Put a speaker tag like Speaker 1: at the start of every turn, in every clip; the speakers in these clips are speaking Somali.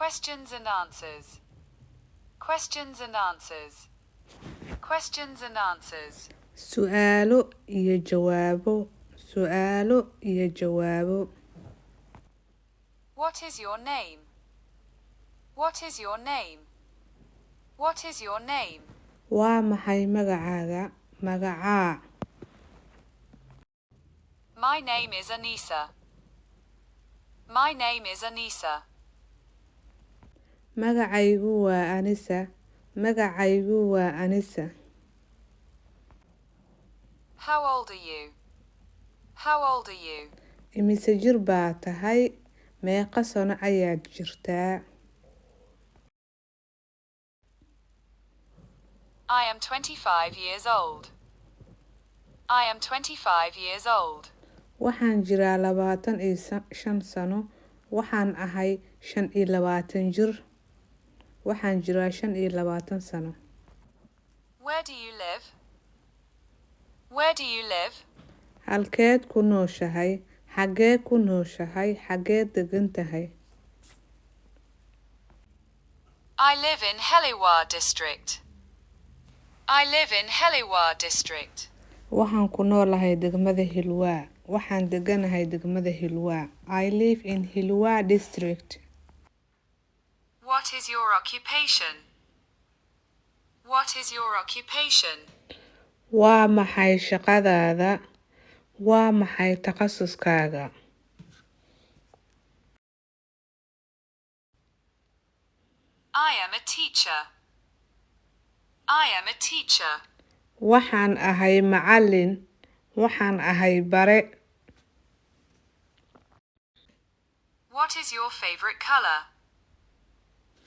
Speaker 1: Questions and answers. Questions and answers. Questions and answers.
Speaker 2: Su'aalo iyo jawaabo. Su'aalo iyo jawaabo.
Speaker 1: What is your name? What is your name? What is your name?
Speaker 2: Waa maxay magacaaga? Magacaa.
Speaker 1: My name is Anisa. My name is Anisa.
Speaker 2: Magacaygu waa Anisa. Magacaygu waa Anisa.
Speaker 1: How old are you? How old are you?
Speaker 2: Imise jir baa tahay? Meeqa sano ayaad jirtaa?
Speaker 1: I am 25 years old. I am 25 years old.
Speaker 2: Waxaan jiraa 25 sano. Waxaan ahay 25 jir. Waxaan jiraa 25 sano.
Speaker 1: Where do you live? Where do you live?
Speaker 2: Halkeed ku nooshahay? Xagee ku nooshahay? Xageed degan tahay?
Speaker 1: I live in Heliwa district. I live in Heliwa district.
Speaker 2: Waxaan ku noolahay degmada Hilwa. Waxaan deganahay degmada Hilwa. I live in Hilwa district.
Speaker 1: What is your occupation? What is your occupation?
Speaker 2: Waa maxay shaqadaada? Waa maxay takhasuskaaga?
Speaker 1: I am a teacher. I am a teacher.
Speaker 2: Waxaan ahay macallin. Waxaan ahay bare.
Speaker 1: What is your favorite color?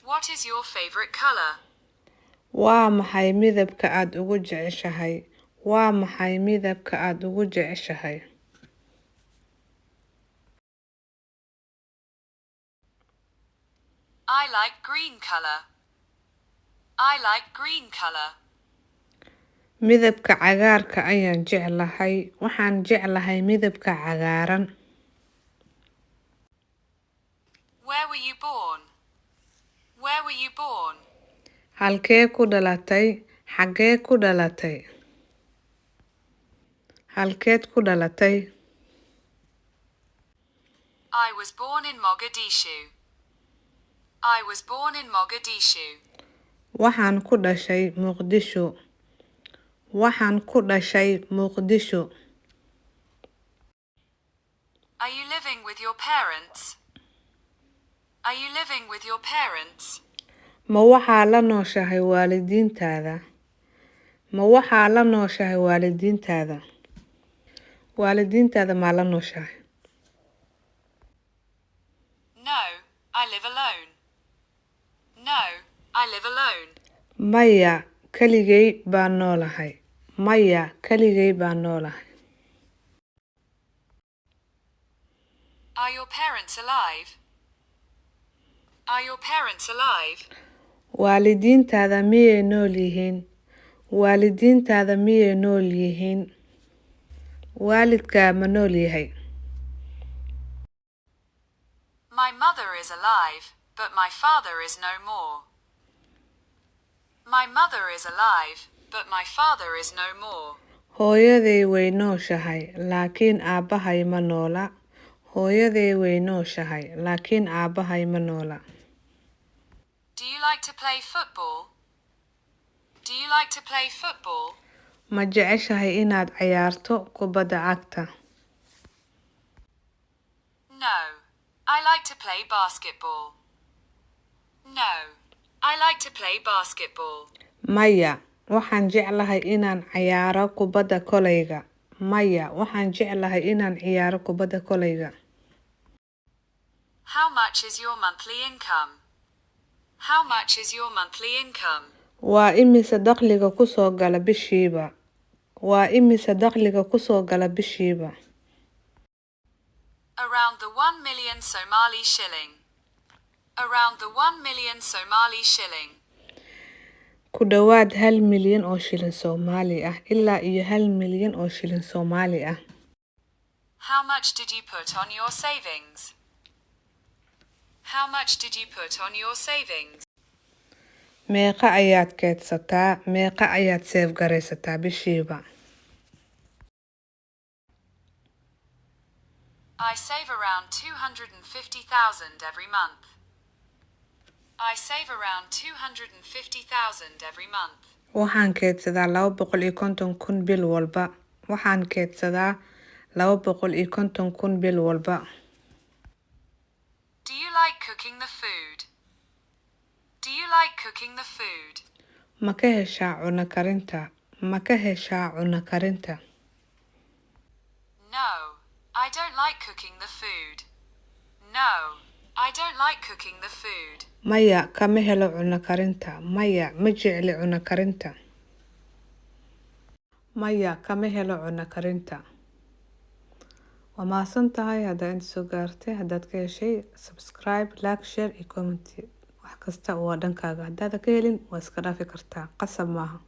Speaker 1: What is your favorite color?
Speaker 2: Waa maxay midabka aad ugu jeceshahay? Waa maxay midabka aad ugu jeceshahay?
Speaker 1: I like green color. I like green color.
Speaker 2: Midabka cagaarka ayaan jeclahay. Waxaan jeclahay midabka cagaaran.
Speaker 1: Where were you born? Where were you born?
Speaker 2: Halkee ku dhalatay? Xagee ku dhalatay? Halkeed ku dhalatay?
Speaker 1: I was born in Mogadishu. I was born in Mogadishu.
Speaker 2: Waxaan ku dhashay Muqdisho. Waxaan ku dhashay Muqdisho.
Speaker 1: Are you living with your parents? Are you living with your parents?
Speaker 2: Ma waxaa la nooshahay waalidiintaada? Ma waxaa la nooshahay waalidiintaada? Waalidiintaada ma la nooshahay?
Speaker 1: No, I live alone. No, I live alone.
Speaker 2: Maya, kaligay baan noolahay. Maya, kaligay baan noolahay.
Speaker 1: Are your parents alive? Are your parents alive?
Speaker 2: Waalidiintaada miyay nool yihiin? Waalidiintaada miyay nool yihiin? Waalidkaa ma nool yahay?
Speaker 1: My mother is alive, but my father is no more. My mother is alive, but my father is no more.
Speaker 2: Hooyaday way nooshahay, laakiin aabbahay ma noola. Hooyaday way nooshahay, laakiin aabbahay ma noola.
Speaker 1: Do you like to play football? Do you like to play football?
Speaker 2: Ma jeceshahay inaad ciyaarto kubadda cagta?
Speaker 1: No, I like to play basketball. No, I like to play basketball.
Speaker 2: Maya, waxaan jeclahay inaan ciyaaro kubadda kolayga. Maya, waxaan jeclahay inaan ciyaaro kubadda kolayga.
Speaker 1: How much is your monthly income? How much is your monthly income?
Speaker 2: Waa imise dakhliga ku soo gala bishiiba? Waa imise dakhliga ku soo gala bishiiba?
Speaker 1: Around the 1 million Somali shilling. Around the 1 million Somali shilling.
Speaker 2: Ku dhawaad 1 milyan oo shilin Soomaali ah ilaa iyo 1 milyan oo shilin Soomaali ah.
Speaker 1: How much did you put on your savings? How much did you put on your savings?
Speaker 2: Meeqa ayaad keydsataa? Meeqa ayaad seef garaysataa bishiiba?
Speaker 1: I save around 250,000 every month. I save around 250,000 every month.
Speaker 2: Waxaan keydsadaa 250,000 bil walba. Waxaan keydsadaa 250,000 bil walba.
Speaker 1: Do you like cooking the food? Do you like cooking the food?
Speaker 2: Ma ka heshaa cunno karinta? Ma ka heshaa cunno karinta?
Speaker 1: No, I don't like cooking the food. No, I don't like cooking the food.
Speaker 2: Maya, kama helo cunno karinta. Maya, ma jecli cunno karinta. Maya, kama helo cunno karinta. Waa mahadsan tahay haddaad inta soo gaartay. Haddaad ka heshay, subscribe, like, share iyo comment. Wax kasta waa dhankaaga. Haddaad ka helin, waa iska dhaafi kartaa. Qasab maaha.